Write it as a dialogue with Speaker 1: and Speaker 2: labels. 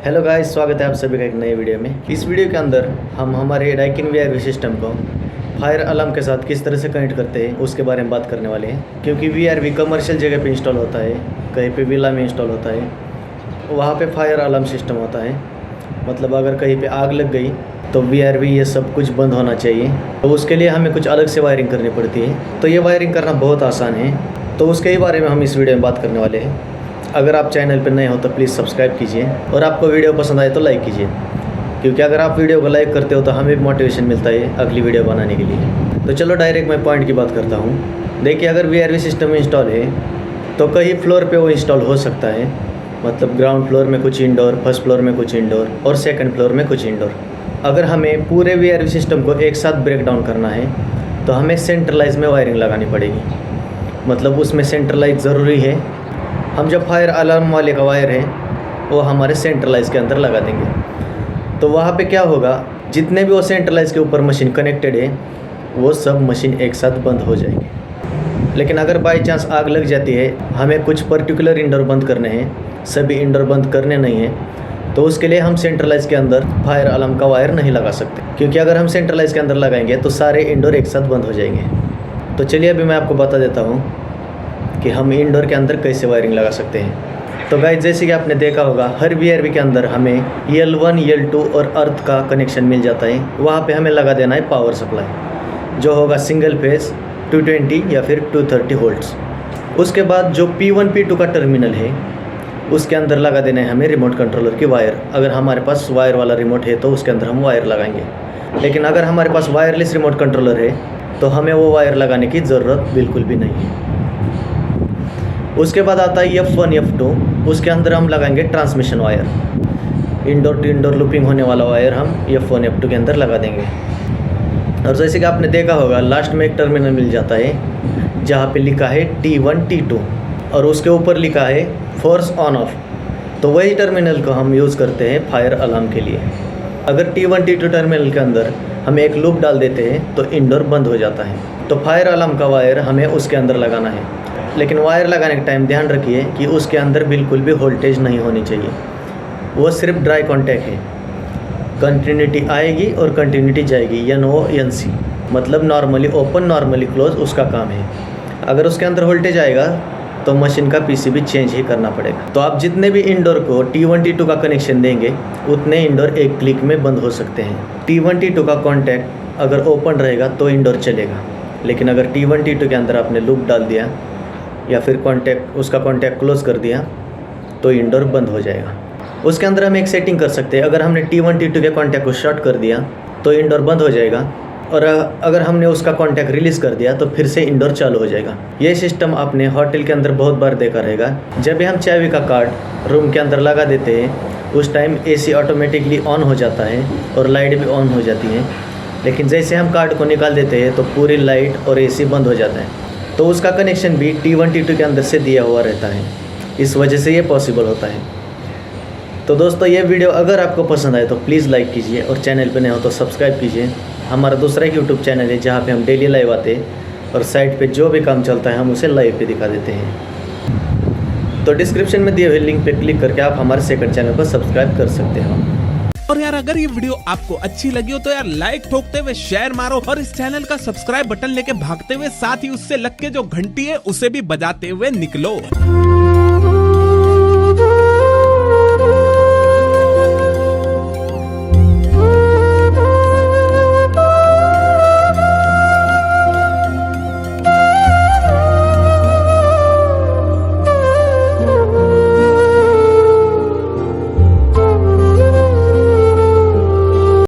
Speaker 1: Hello guys, स्वागत है आप सभी का एक नए वीडियो में। इस वीडियो के अंदर हम हमारे डाइकिन वीआरवी सिस्टम को फायर अलार्म के साथ किस तरह से कनेक्ट करते हैं उसके बारे में बात करने वाले हैं। क्योंकि वीआरवी कमर्शियल जगह पे इंस्टॉल होता है, कहीं पे विला में इंस्टॉल होता है, वहाँ पे फायर अलार्म सिस्टम होता है। मतलब अगर कहीं पे आग लग गई तो वीआरवी ये सब कुछ बंद होना चाहिए। तो उसके लिए हमें कुछ अलग से वायरिंग करनी पड़ती है। तो ये वायरिंग करना बहुत आसान है, तो उसके ही बारे में हम इस वीडियो में बात करने वाले हैं। अगर आप चैनल पर नए हो तो प्लीज़ सब्सक्राइब कीजिए और आपको वीडियो पसंद आए तो लाइक कीजिए, क्योंकि अगर आप वीडियो को लाइक करते हो तो हमें भी मोटिवेशन मिलता है अगली वीडियो बनाने के लिए। तो चलो डायरेक्ट मैं पॉइंट की बात करता हूँ। देखिए, अगर वीआरवी सिस्टम इंस्टॉल है तो कई फ्लोर पे वो इंस्टॉल हो सकता है। मतलब ग्राउंड फ्लोर में कुछ इंडोर, फर्स्ट फ्लोर में कुछ इंडोर और सेकंड फ्लोर में कुछ इंडोर। अगर हमें पूरे वीआरवी सिस्टम को एक साथ ब्रेक डाउन करना है तो हमें सेंट्रलाइज में वायरिंग लगानी पड़ेगी। मतलब उसमें सेंट्रलाइज ज़रूरी है। हम जो फायर अलार्म वाले का वायर है वो हमारे सेंट्रलाइज के अंदर लगा देंगे। तो वहाँ पे क्या होगा, जितने भी वो सेंट्रलाइज के ऊपर मशीन कनेक्टेड है वो सब मशीन एक साथ बंद हो जाएंगे। लेकिन अगर बाई चांस आग लग जाती है, हमें कुछ पर्टिकुलर इंडोर बंद करने हैं, सभी इंडोर बंद करने नहीं हैं, तो उसके लिए हम सेंट्रलाइज के अंदर फायर अलार्म का वायर नहीं लगा सकते। क्योंकि अगर हम सेंट्रलाइज के अंदर लगाएंगे तो सारे इंडोर एक साथ बंद हो जाएंगे। तो चलिए अभी मैं आपको बता देता हूँ कि हम इंडोर के अंदर कैसे वायरिंग लगा सकते हैं। तो गाइस, जैसे कि आपने देखा होगा, हर वीआरवी के अंदर हमें L1, L2 और अर्थ का कनेक्शन मिल जाता है। वहाँ पे हमें लगा देना है पावर सप्लाई, जो होगा सिंगल फेज 220 या फिर 230 वोल्ट्स। उसके बाद जो P1 P2 का टर्मिनल है उसके अंदर लगा देना है हमें रिमोट कंट्रोलर की वायर। अगर हमारे पास वायर वाला रिमोट है तो उसके अंदर हम वायर लगाएंगे। लेकिन अगर हमारे पास वायरलेस रिमोट कंट्रोलर है तो हमें वो वायर लगाने की ज़रूरत बिल्कुल भी नहीं है। उसके बाद आता है F1, F2। उसके अंदर हम लगाएंगे transmission wire. Indoor to indoor looping होने वाला वायर हम F1, F2 के अंदर लगा देंगे। और जैसे कि आपने देखा होगा, लास्ट में एक टर्मिनल मिल जाता है जहाँ पे लिखा है T1, T2 और उसके ऊपर लिखा है फोर्स ऑन ऑफ। तो वही टर्मिनल को हम यूज़ करते हैं फायर अलार्म के लिए। अगर T1, T2 टर्मिनल के अंदर हम एक लूप डाल देते हैं तो इंडोर बंद हो जाता है। तो फायर अलार्म का वायर हमें उसके अंदर लगाना है। लेकिन वायर लगाने के टाइम ध्यान रखिए कि उसके अंदर बिल्कुल भी वोल्टेज नहीं होनी चाहिए। वो सिर्फ ड्राई कॉन्टैक्ट है। कंटिन्यूटी आएगी और कंटिन्यूटी जाएगी, NO, NC। मतलब नॉर्मली ओपन, नॉर्मली क्लोज उसका काम है। अगर उसके अंदर वोल्टेज आएगा तो मशीन का PCB चेंज ही करना पड़ेगा। तो आप जितने भी इंडोर को T1, T2 का कनेक्शन देंगे उतने इंडोर एक क्लिक में बंद हो सकते हैं। T1, T2 का कॉन्टैक्ट अगर ओपन रहेगा तो इंडोर चलेगा। लेकिन अगर T1, T2 के अंदर आपने लूप डाल दिया या फिर उसका कॉन्टैक्ट क्लोज कर दिया तो इंडोर बंद हो जाएगा। उसके अंदर हम एक सेटिंग कर सकते हैं। अगर हमने T1, T2 के कॉन्टैक्ट को शॉर्ट कर दिया तो इंडोर बंद हो जाएगा, और अगर हमने उसका कॉन्टैक्ट रिलीज़ कर दिया तो फिर से इंडोर चालू हो जाएगा। ये सिस्टम आपने होटल के अंदर बहुत बार देखा रहेगा। जब भी हम चाबी का कार्ड रूम के अंदर लगा देते हैं उस टाइम AC ऑटोमेटिकली ऑन हो जाता है और लाइट भी ऑन हो जाती है। लेकिन जैसे हम कार्ड को निकाल देते हैं तो पूरी लाइट और AC बंद हो जाता है। तो उसका कनेक्शन भी T1, T2 के अंदर से दिया हुआ रहता है। इस वजह से ये पॉसिबल होता है। तो दोस्तों, ये वीडियो अगर आपको पसंद आए तो प्लीज़ लाइक कीजिए और चैनल पे नए हो तो सब्सक्राइब कीजिए। हमारा दूसरा एक यूट्यूब चैनल है जहाँ पे हम डेली लाइव आते हैं और साइट पे जो भी काम चलता है हम उसे लाइव पे दिखा देते हैं। तो डिस्क्रिप्शन में दिए हुए लिंक पे क्लिक करके आप हमारे सेकंड चैनल को सब्सक्राइब कर सकते हो।
Speaker 2: और यार, अगर ये वीडियो आपको अच्छी लगी हो तो यार लाइक ठोकते हुए शेयर मारो और इस चैनल का सब्सक्राइब बटन लेके भागते हुए साथ ही उससे लग के जो घंटी है उसे भी बजाते हुए निकलो।